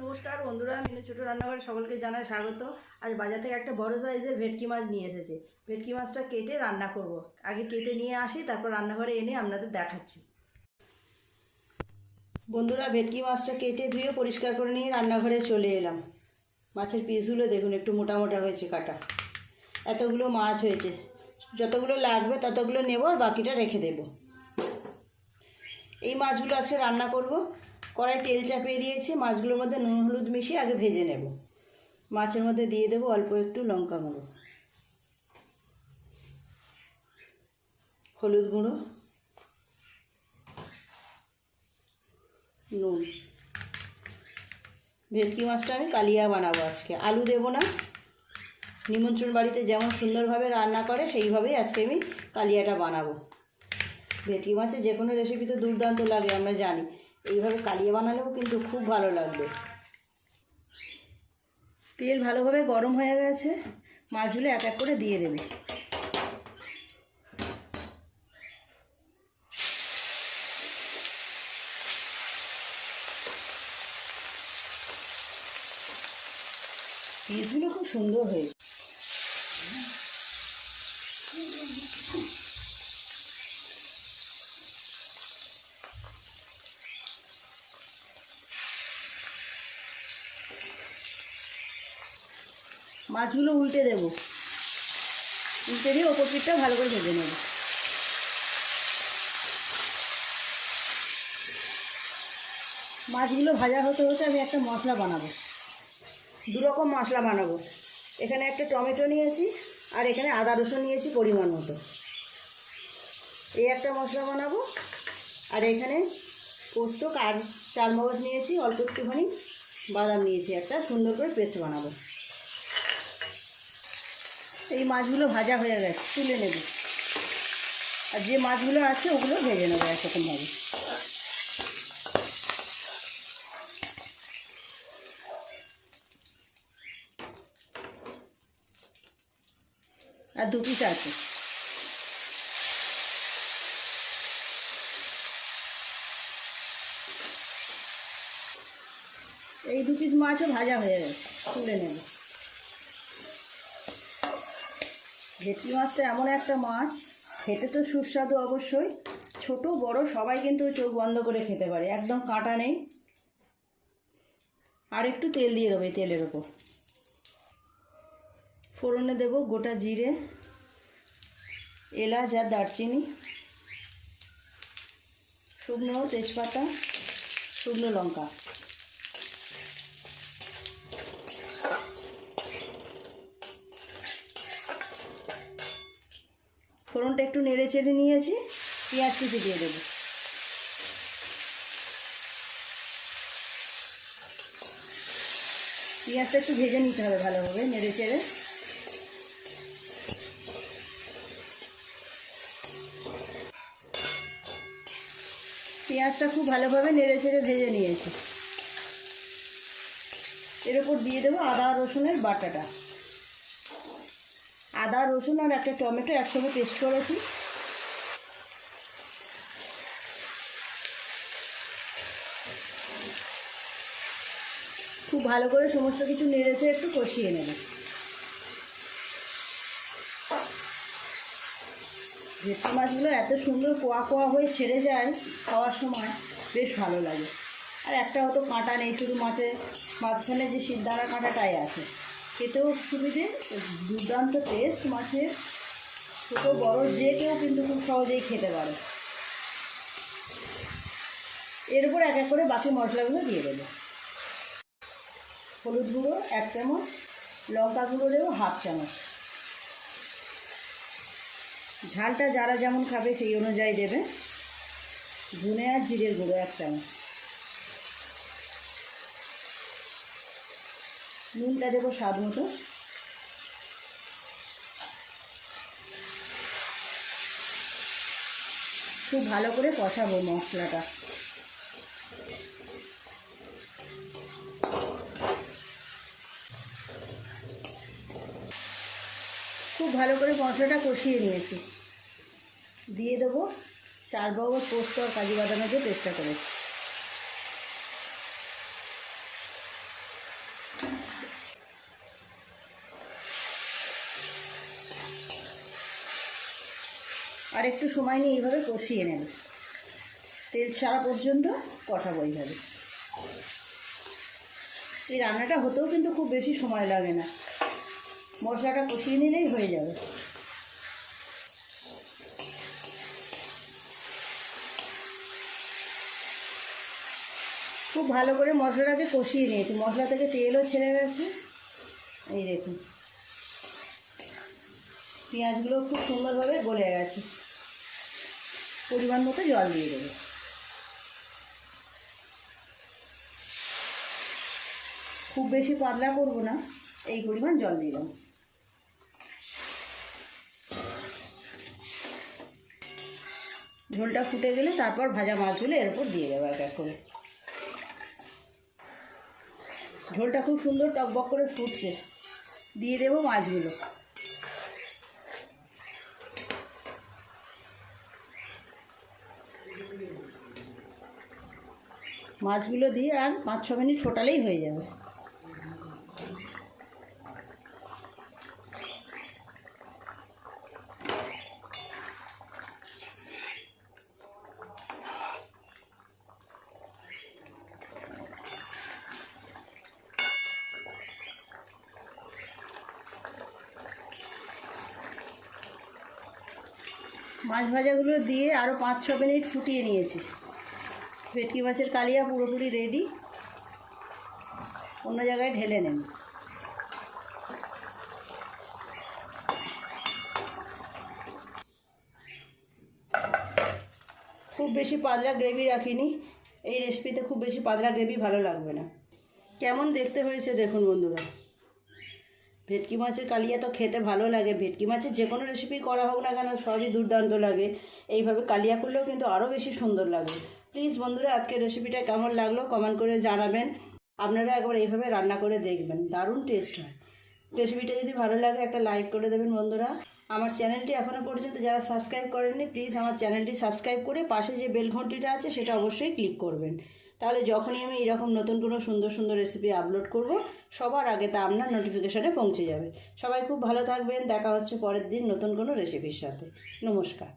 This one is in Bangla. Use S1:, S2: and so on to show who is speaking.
S1: নমস্কার বন্ধুরা, মিনু ছোটো রান্নাঘরে সকলকে জানাই স্বাগত। আজ বাজার থেকে একটা বড় সাইজের ভেটকি মাছ নিয়ে এসেছে। ভেটকি মাছটা কেটে রান্না করব। আগে কেটে নিয়ে আসি, তারপর রান্নাঘরে এনে আপনাদের দেখাচ্ছি। বন্ধুরা, ভেটকি মাছটা কেটে ধুয়ে পরিষ্কার করে নিয়ে রান্নাঘরে চলে এলাম। মাছের পিসগুলো দেখুন, একটু মোটা মোটা হয়েছে কাটা। এতগুলো মাছ হয়েছে, যতগুলো লাগবে ততগুলো নেব আর বাকিটা রেখে দেব। এই মাছগুলো আজকে রান্না করব। কড়াই তেল চাপিয়ে দিয়েছি, মাছগুলোর মধ্যে নুন হলুদ মিশিয়ে আগে ভেজে নেব। মাছের মধ্যে দিয়ে দেবো অল্প একটু লঙ্কা গুঁড়ো, হলুদ গুঁড়ো, নুন। ভেটকি মাছটা আমি কালিয়া বানাবো আজকে, আলু দেবো না। নিমন্ত্রণ বাড়িতে যেমন সুন্দরভাবে রান্না করে সেইভাবেই আজকে আমি কালিয়াটা বানাবো। ভেটকি মাছের যে কোনো রেসিপি তো দুর্দান্ত লাগে, আমরা জানি। এইভাবে কালিয়া বানালেও কিন্তু খুব ভালো লাগবে। তেল ভালোভাবে গরম হয়ে গেছে, মাছগুলো এক এক করে দিয়ে দেবে। পিসগুলো খুব সুন্দর হয়েছে। মাছগুলো উল্টে দেব, উল্টে দিয়ে ওপর পিঠটা ভালো করে ভেজে নেব। মাছগুলো ভাজা হতে হতে আমি একটা মশলা বানাবো। দু রকম মশলা বানাবো। এখানে একটা টমেটো নিয়েছি আর এখানে আদা রসুন নিয়েছি পরিমাণ মতো। এই একটা মশলা বানাবো। আর এখানে পোস্ত আর চারমগজ নিয়েছি, অল্প একটুখানি বাদাম নিয়েছি, একটা সুন্দর করে পেস্ট বানাবো। এই মাছগুলো ভাজা হয়ে গেছে, তুলে নেব। আর যে মাছগুলো আছে ওগুলো ভেজে নেবো একরকমভাবে। আর দু পিস আছে। এই দু পিস মাছও ভাজা হয়ে গেছে, তুলে নেব। ভেটকি মাছটা এমন একটা মাছ, খেতে তো সুস্বাদু অবশ্যই। ছোট বড় সবাই কিন্তু চোখ বন্ধ করে খেতে পারে, একদম কাঁটা নেই। আর একটু তেল দিয়ে দেবো এই তেলের ওপর। ফোড়নে দেব গোটা জিরে, এলাচ আর দারচিনি, শুকনো তেজপাতা, শুকনো লঙ্কা। ফোড়নটা একটু নেড়ে চেড়ে নিয়েছি, পেঁয়াজ কুচি দিয়ে দেবো। পেঁয়াজটা একটু ভেজে নিতে হবে ভালোভাবে, নেড়ে চেড়ে। পেঁয়াজটা খুব ভালোভাবে নেড়ে চেড়ে ভেজে নিয়েছি। এর উপর দিয়ে দেবো আদা রসুনের বাটাটা। আদা রসুন আর একটা টমেটো একসঙ্গে পেস্ট করেছি। খুব ভালো করে সমস্ত কিছু নেড়েছে একটু কষিয়ে নেব। ভেটকি মাছগুলো এত সুন্দর কোয়া কোয়া হয়ে ছেড়ে যায়, খাওয়ার সময় বেশ ভালো লাগে। আর একটা হয়তো কাঁটা নেই, শুধু মাছের মাঝখানে যে শিরদাঁড়া কাঁটাটাই আছে। খেতেও সুবিধে, দুর্দান্ত টেস্ট মাছের। ছোটো বড় যে কেউ কিন্তু খুব সহজেই খেতে পারে। এর উপর এক এক করে বাকি মশলাগুলো দিয়ে দেবো। হলুদ গুঁড়ো 1 চামচ, লঙ্কা গুঁড়ো দেবো 1/2 চামচ। ঝালটা যারা যেমন খাবে সেই অনুযায়ী দেবে। ধনে আর জিরের গুঁড়ো 1 চামচ। নুনটা দেবো স্বাদ মতো। খুব ভালো করে কষাবো মশলাটা। খুব ভালো করে মশলাটা কষিয়ে নিয়েছি। দিয়ে দেবো 4 বাবর পোস্ত আর কাজু বাদামের যে পেস্টটা করেছি। আর একটু সময় নিয়ে এইভাবে কষিয়ে নেব, তেল ছাড়া পর্যন্ত কষাবো এইভাবে। এই রান্নাটা হতেও কিন্তু খুব বেশি সময় লাগে না, মশলাটা কষিয়ে নিলেই হয়ে যাবে। খুব ভালো করে মশলাটাকে কষিয়ে নিয়েছি, মশলা থেকে তেলও ছেড়ে গেছে। এই দেখুন পেঁয়াজগুলো খুব সুন্দরভাবে গলে গেছে। পরিমাণ মতো জল দিয়ে দেবো। খুব বেশি পাতলা করবো না, এই পরিমাণ জল দিলাম। ঝোলটা ফুটে গেলে তারপর ভাজা মাছগুলো এর উপর দিয়ে দেবো এক এক করে। ঝোলটা খুব সুন্দর টকবক করে ফুটছে, দিয়ে দেবো মাছগুলো। মাছগুলো দিয়ে আর 5-6 মিনিট ফোটালেই হয়ে যাবে। মাছ ভাজাগুলো দিয়ে আরও 5-6 মিনিট ফুটিয়ে নিয়েছি। ভেটকি মাছের কালিয়া পুরোপুরি রেডি, অন্য জায়গায় ঢেলে নেন। খুব বেশি পাতলা গ্রেভি রাখিনি, এই রেসিপিতে খুব বেশি পাতলা গ্রেভি ভালো লাগবে না। কেমন দেখতে হয়েছে দেখুন বন্ধুরা। ভেটকি মাছের কালিয়া তো খেতে ভালো লাগে, ভেটকি মাছের যে কোনো রেসিপি করা হোক না কেন সবই দুর্দান্ত লাগে। এইভাবে কালিয়া করলেও কিন্তু আরও বেশি সুন্দর লাগবে। প্লিজ বন্ধুরা আজকের রেসিপিটা কেমন লাগলো কমেন্ট করে জানাবেন। আপনারা একবার এইভাবে রান্না করে দেখবেন, দারুণ টেস্ট হয়। রেসিপিটা যদি ভালো লাগে একটা লাইক করে দেবেন বন্ধুরা। আমার চ্যানেলটি এখনও পর্যন্ত যারা সাবস্ক্রাইব করেননি প্লিজ আমার চ্যানেলটি সাবস্ক্রাইব করে পাশে যে বেল ঘন্টিটা আছে সেটা অবশ্যই ক্লিক করবেন। তাহলে যখনই আমি এরকম নতুন কোনো সুন্দর সুন্দর রেসিপি আপলোড করব সবার আগে তা আপনার নোটিফিকেশানে পৌঁছে যাবে। সবাই খুব ভালো থাকবেন, দেখা হচ্ছে পরের দিন নতুন কোনো রেসিপির সাথে। নমস্কার।